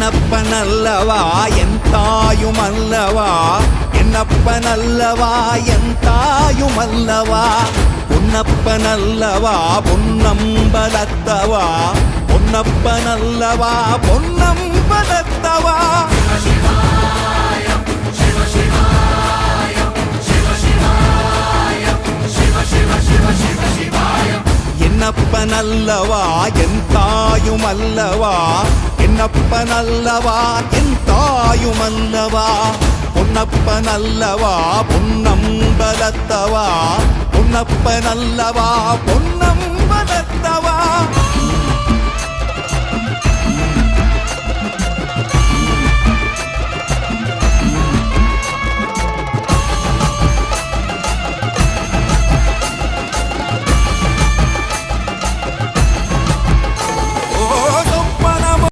என்னப்பனல்லவா என் தாயுமல்லவா என்னப்பனல்லவா என் தாயுமல்லவா பொன்னப்பனல்லவா பொன்னம்பலத்தவா பொன்னப்பனல்லவா பொன்னம்பலத்தவா என்னப்பனல்லவா என் தாயுமல்லவா என்னப்பனல்லவா என் தாயுமல்லவா பொன்னப்பனல்லவா பொன்னம்பலத்தவா பொன்னப்பனல்லவா பொன்னம்பலத்தவா